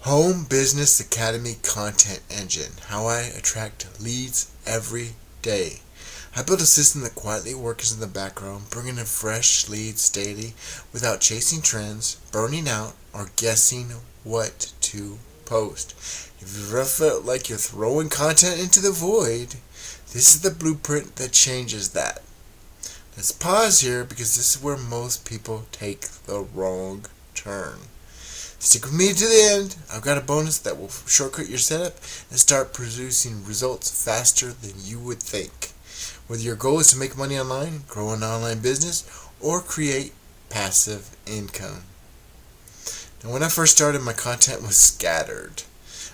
Home Business Academy Content Engine. How I attract leads every day. I built a system that quietly works in the background, bringing in fresh leads daily without chasing trends, burning out, or guessing what to post. If you've ever felt like you're throwing content into the void, this is the blueprint that changes that. Let's pause here because this is where most people take the wrong turn. Stick with me to the end. I've got a bonus that will shortcut your setup and start producing results faster than you would think. Whether your goal is to make money online, grow an online business, or create passive income. Now, when I first started, my content was scattered.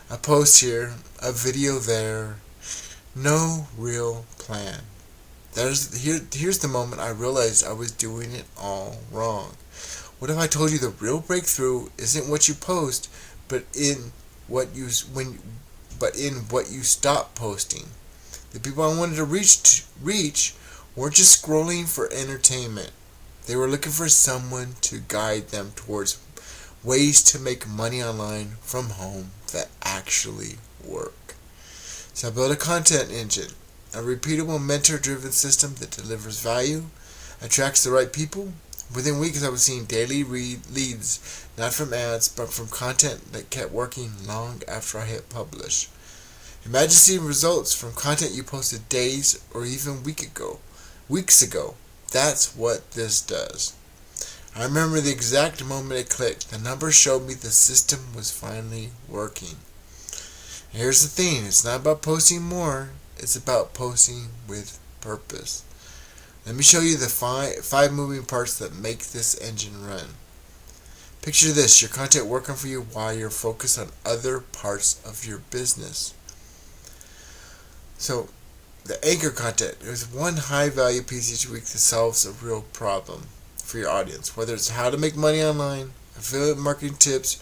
A post here, a video there, no real plan. Here's the moment I realized I was doing it all wrong. What if I told you the real breakthrough isn't what you post, but in what you stop posting? The people I wanted to reach weren't just scrolling for entertainment. They were looking for someone to guide them towards ways to make money online from home that actually work. So I built a content engine, a repeatable mentor-driven system that delivers value, attracts the right people. Within weeks, I was seeing daily leads, not from ads, but from content that kept working long after I hit publish. Imagine seeing results from content you posted days or even weeks ago. That's what this does. I remember the exact moment it clicked. The numbers showed me the system was finally working. And here's the thing, it's not about posting more, it's about posting with purpose. Let me show you the five moving parts that make this engine run. Picture this, your content working for you while you're focused on other parts of your business. So, the anchor content. There's one high value piece each week that solves a real problem for your audience. Whether it's how to make money online, affiliate marketing tips,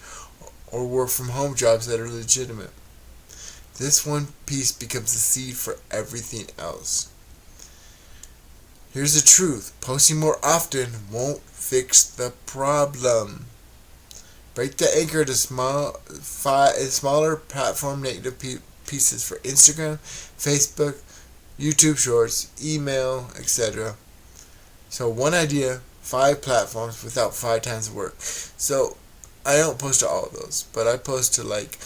or work from home jobs that are legitimate. This one piece becomes the seed for everything else. Here's the truth. Posting more often won't fix the problem. Break the anchor to smaller platform native pieces for Instagram, Facebook, YouTube Shorts, email, etc. So one idea, 5 platforms without 5 times the work. So I don't post to all of those, but I post to like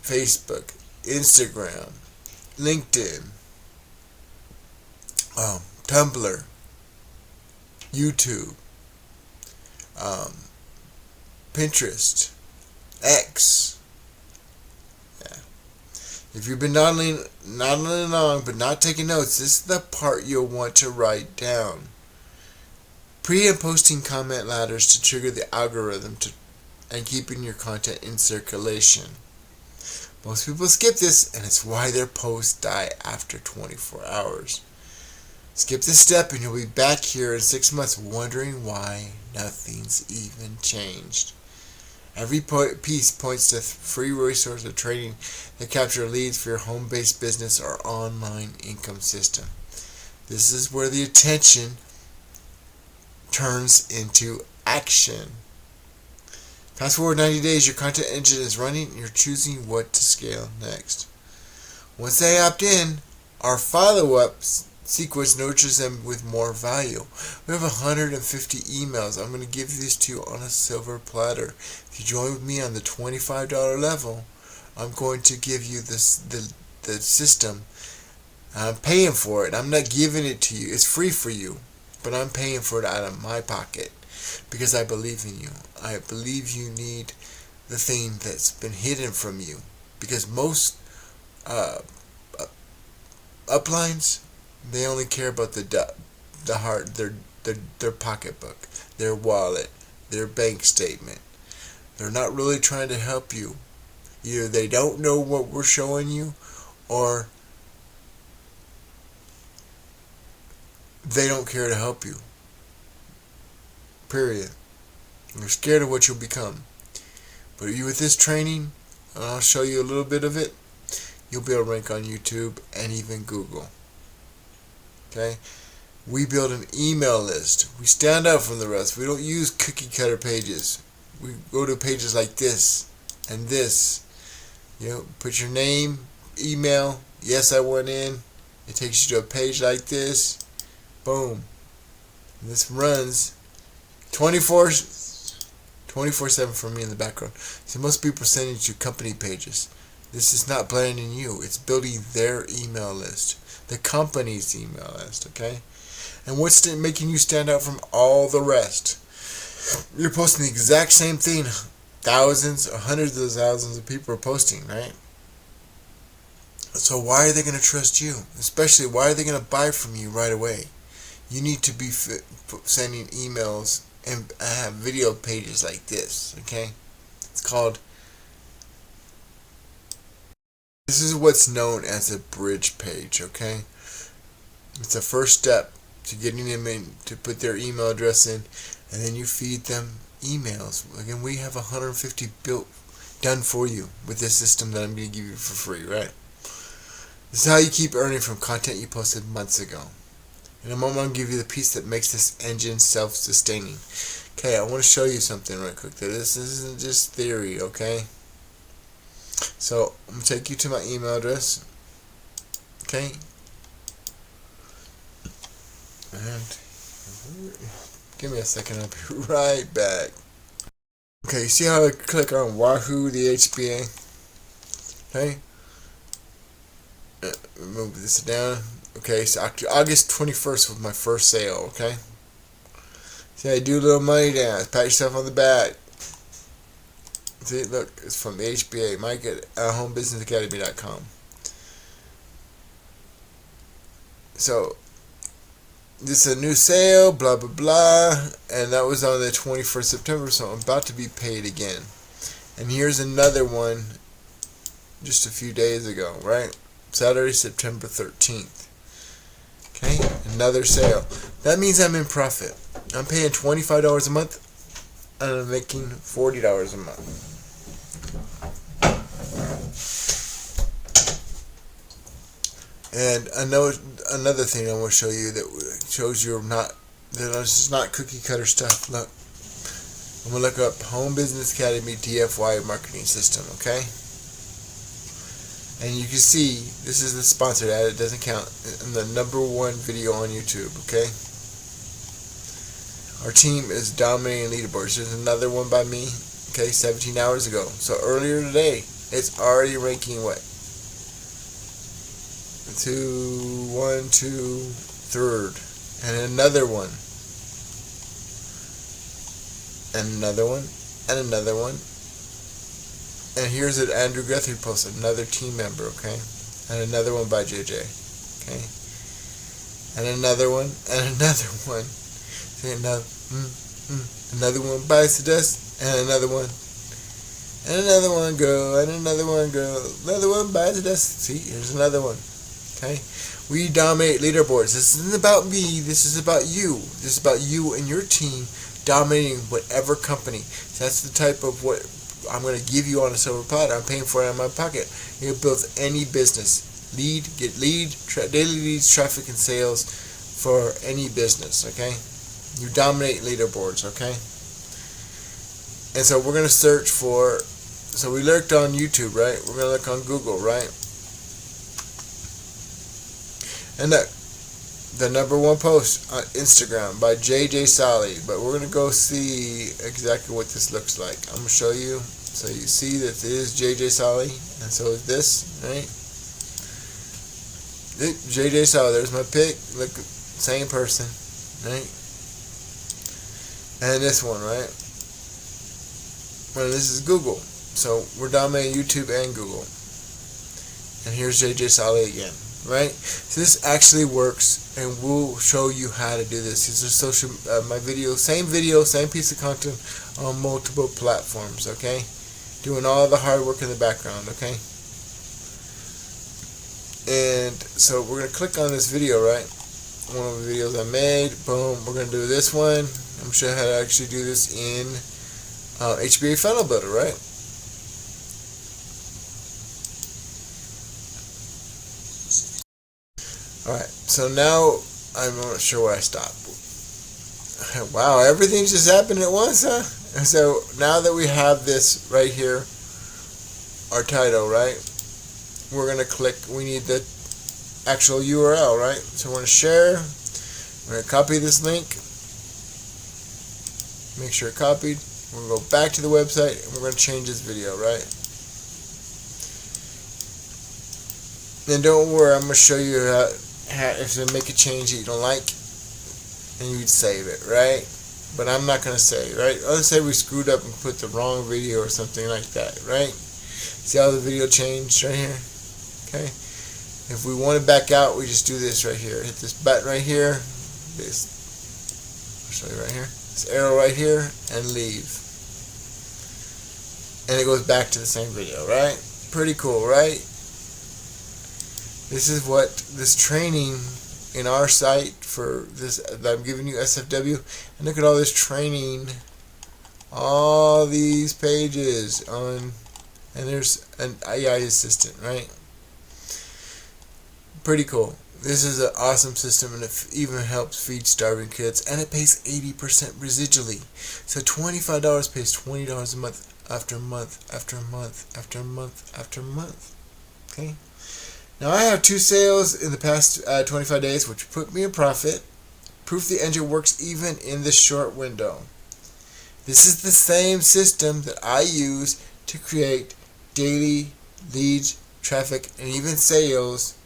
Facebook, Instagram, LinkedIn, Tumblr, YouTube, Pinterest, X. Yeah. If you've been nodding along but not taking notes, this is the part you'll want to write down. Pre- and posting comment ladders to trigger the algorithm and keeping your content in circulation. Most people skip this, and it's why their posts die after 24 hours. Skip this step and you'll be back here in 6 months wondering why nothing's even changed. Every piece points to free resource or training that capture leads for your home-based business or online income system. This is where the attention turns into action. Fast forward 90 days, your content engine is running and you're choosing what to scale next. Once they opt in, our follow-up sequence nurtures them with more value. We have 150 emails. I'm going to give these to you on a silver platter. If you join with me on the $25 level, I'm going to give you the system. I'm paying for it. I'm not giving it to you. It's free for you, but I'm paying for it out of my pocket because I believe in you. I believe you need the thing that's been hidden from you, because most uplines, they only care about the heart, their pocketbook, their wallet, their bank statement. They're not really trying to help you. Either they don't know what we're showing you, or they don't care to help you. Period. They're scared of what you'll become. But you with this training, and I'll show you a little bit of it, you'll be able to rank on YouTube and even Google. Okay? We build an email list. We stand out from the rest. We don't use cookie cutter pages. We go to pages like this. And this, put your name, email, yes I went in. It takes you to a page like this. Boom. And this runs 24/7 for me in the background. So most people are sending to company pages. This is not blending you. It's building their email list. The company's email list, okay? And what's making you stand out from all the rest? You're posting the exact same thing. Thousands or hundreds of thousands of people are posting, right? So why are they going to trust you? Especially, why are they going to buy from you right away? You need to be sending emails and have video pages like this, okay? This is what's known as a bridge page, okay? It's the first step to getting them in, to put their email address in, and then you feed them emails. Again, we have 150 done for you with this system that I'm going to give you for free, right? This is how you keep earning from content you posted months ago. In a moment, I'll give you the piece that makes this engine self-sustaining. Okay, I want to show you something right quick. This isn't just theory, okay? So, I'm going to take you to my email address. Okay? And give me a second, I'll be right back. Okay, you see how I click on Wahoo, the HBA? Okay? Move this down. Okay, so August 21st was my first sale, okay? See, I do a little money dance. Pat yourself on the back. See, look, it's from the HBA, Mike at homebusinessacademy.com. So, this is a new sale, blah, blah, blah. And that was on the 21st September, so I'm about to be paid again. And here's another one just a few days ago, right? Saturday, September 13th. Okay, another sale. That means I'm in profit. I'm paying $25 a month, and I'm making $40 a month. And another thing I want to show you that shows that it's just not cookie cutter stuff. Look, I'm gonna look up Home Business Academy DFY marketing system. Okay. And you can see, this is the sponsored ad, it doesn't count, in the #1 video on YouTube, okay? Our team is dominating leaderboards. There's another one by me, okay, 17 hours ago. So earlier today, it's already ranking what? 3rd. And another one. And another one. And another one. And here's an Andrew Guthrie post, another team member, okay? And another one by JJ, okay? And another one, and another one. See, another one bites the dust, and another one. And another one, girl, and another one, girl. Another one bites the dust. See, here's another one, okay? We dominate leaderboards. This isn't about me, this is about you. This is about you and your team dominating whatever company. So that's the type of what I'm going to give you on a silver platter. I'm paying for it out of my pocket. You can build any business. Get daily leads, traffic, and sales for any business, okay? You dominate leaderboards, okay? And so we're going to search for, so we looked on YouTube, right? We're going to look on Google, right? And look, the #1 post on Instagram by JJSolley. But we're going to go see exactly what this looks like. I'm going to show you. So you see that it is JJSolley, and so is this, right? JJSolley, there's my pic. Look, same person, right? And this one, right? Well, this is Google. So we're dominating YouTube and Google. And here's JJSolley again, right? So this actually works, and we'll show you how to do this. These are my video, same piece of content on multiple platforms, okay? Doing all the hard work in the background, okay? And so we're going to click on this video, right? One of the videos I made. Boom. We're going to do this one. I'm going to show you how to actually do this in HBA Funnel Builder, right? Alright, so now I'm not sure where I stopped. Wow, everything just happened at once, huh? And so now that we have this right here, our title, right? We're going to click, we need the actual URL, right? So we're going to share, we're going to copy this link, make sure it's copied. We're going to go back to the website and we're going to change this video, right? Then don't worry, I'm going to show you how if you make a change that you don't like, and you'd save it, right? But I'm not going to say, right? Let's say we screwed up and put the wrong video or something like that, right? See how the video changed right here? Okay. If we want to back out, we just do this right here. Hit this button right here. This, I'll show you right here. This arrow right here, and leave. And it goes back to the same video, right? Pretty cool, right? This is what this training in our site for this that I'm giving you, SFW, and look at all this training, all these pages on, and there's an AI assistant, right? Pretty cool. This is an awesome system, and it even helps feed starving kids, and it pays 80% residually. So $25 pays $20 a month after month after month after month after month. Okay. Now I have 2 sales in the past 25 days, which put me in profit. Proof the engine works even in this short window. This is the same system that I use to create daily leads, traffic, and even sales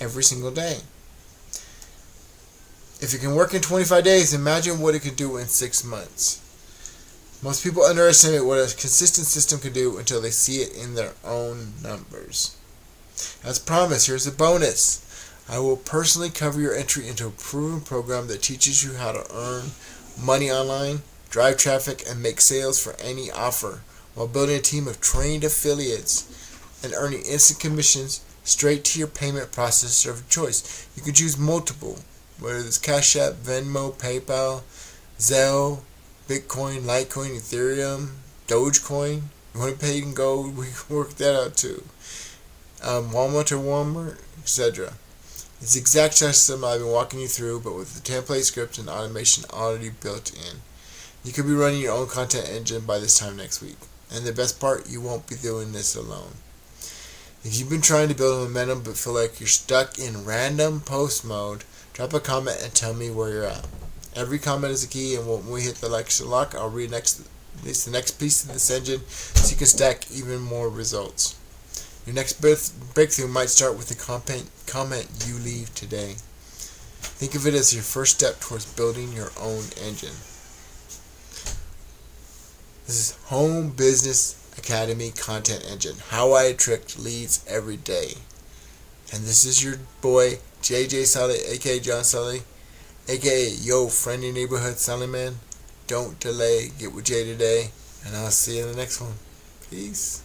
every single day. If it can work in 25 days, imagine what it could do in 6 months. Most people underestimate what a consistent system can do until they see it in their own numbers. As promised, here's a bonus. I will personally cover your entry into a proven program that teaches you how to earn money online, drive traffic, and make sales for any offer, while building a team of trained affiliates and earning instant commissions straight to your payment processor of choice. You can choose multiple, whether it's Cash App, Venmo, PayPal, Zelle, Bitcoin, Litecoin, Ethereum, Dogecoin. You want to pay in gold, we can work that out too. Walmart, etc. It's the exact system I've been walking you through, but with the template script and automation already built in. You could be running your own content engine by this time next week. And the best part, you won't be doing this alone. If you've been trying to build momentum but feel like you're stuck in random post mode, drop a comment and tell me where you're at. Every comment is a key, and when we hit the lock, I'll read the next piece of this engine so you can stack even more results. Your next breakthrough might start with the comment you leave today. Think of it as your first step towards building your own engine. This is Home Business Academy Content Engine. How I attract leads every day. And this is your boy, JJSolley, aka John Sully, aka Yo Friendly Neighborhood Sully Man. Don't delay. Get with Jay today. And I'll see you in the next one. Peace.